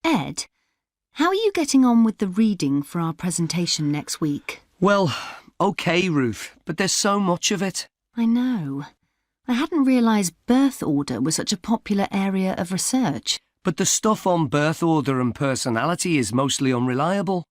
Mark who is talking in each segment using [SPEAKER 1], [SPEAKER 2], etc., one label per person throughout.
[SPEAKER 1] Ed, how are you getting on with the reading for our presentation next week?
[SPEAKER 2] Well, okay, Ruth, but there's so much of it.
[SPEAKER 1] I know. I hadn't realised birth order was such a popular area of research.
[SPEAKER 2] But the stuff on birth order and personality is mostly unreliable.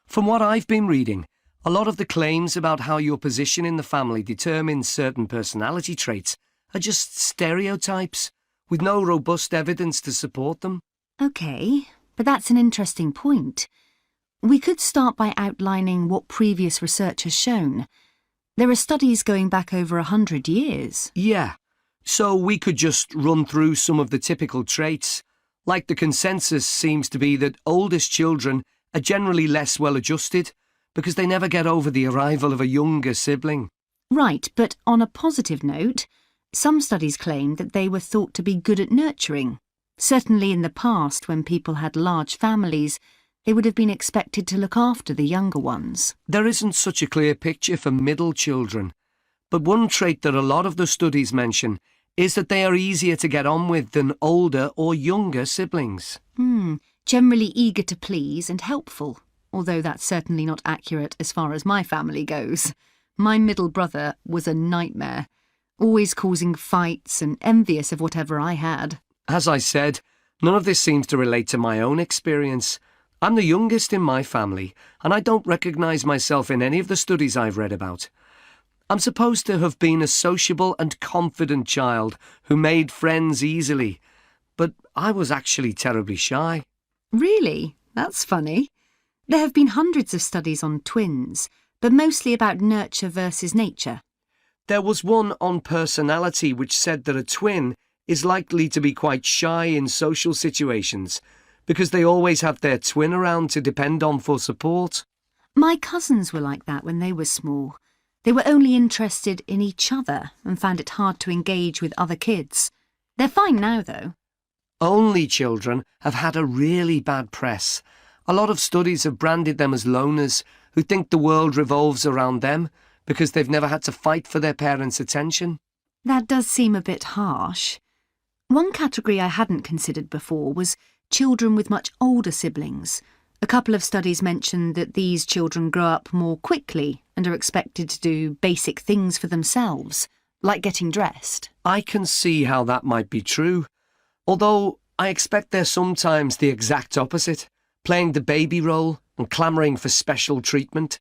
[SPEAKER 2] From what I've been reading, a lot of the claims about how your position in the family determines certain personality traits are just stereotypes, with no robust evidence to support them.
[SPEAKER 1] OK, but that's an interesting point. We could start by outlining what previous research has shown. There are studies going back over 100 years.
[SPEAKER 2] Yeah, so we could just run through some of the typical traits. Like the consensus seems to be that oldest children are generally less well-adjusted because they never get over the arrival of a younger sibling.
[SPEAKER 1] Right, but on a positive note, some studies claim that they were thought to be good at nurturing. Certainly in the past, when people had large families, they would have been expected to look after the younger ones.
[SPEAKER 2] There isn't such a clear picture for middle children, but one trait that a lot of the studies mention is that they are easier to get on with than older or younger siblings.
[SPEAKER 1] Generally eager to please and helpful, although that's certainly not accurate as far as my family goes. My middle brother was a nightmare, always causing fights and envious of whatever I had.
[SPEAKER 2] As I said, none of this seems to relate to my own experience. I'm the youngest in my family, and I don't recognise myself in any of the studies I've read about. I'm supposed to have been a sociable and confident child who made friends easily, but I was actually terribly shy.
[SPEAKER 1] Really? That's funny. There have been hundreds of studies on twins, but mostly about nurture versus nature.
[SPEAKER 2] There was one on personality which said that a twin is likely to be quite shy in social situations because they always have their twin around to depend on for support.
[SPEAKER 1] My cousins were like that when they were small. They were only interested in each other and found it hard to engage with other kids. They're fine now, though.
[SPEAKER 2] Only children have had a really bad press. A lot of studies have branded them as loners who think the world revolves around them because they've never had to fight for their parents' attention.
[SPEAKER 1] That does seem a bit harsh. One category I hadn't considered before was children with much older siblings. A couple of studies mentioned that these children grow up more quickly and are expected to do basic things for themselves, like getting dressed.
[SPEAKER 2] I can see how that might be true, although I expect they're sometimes the exact opposite, playing the baby role and clamouring for special treatment.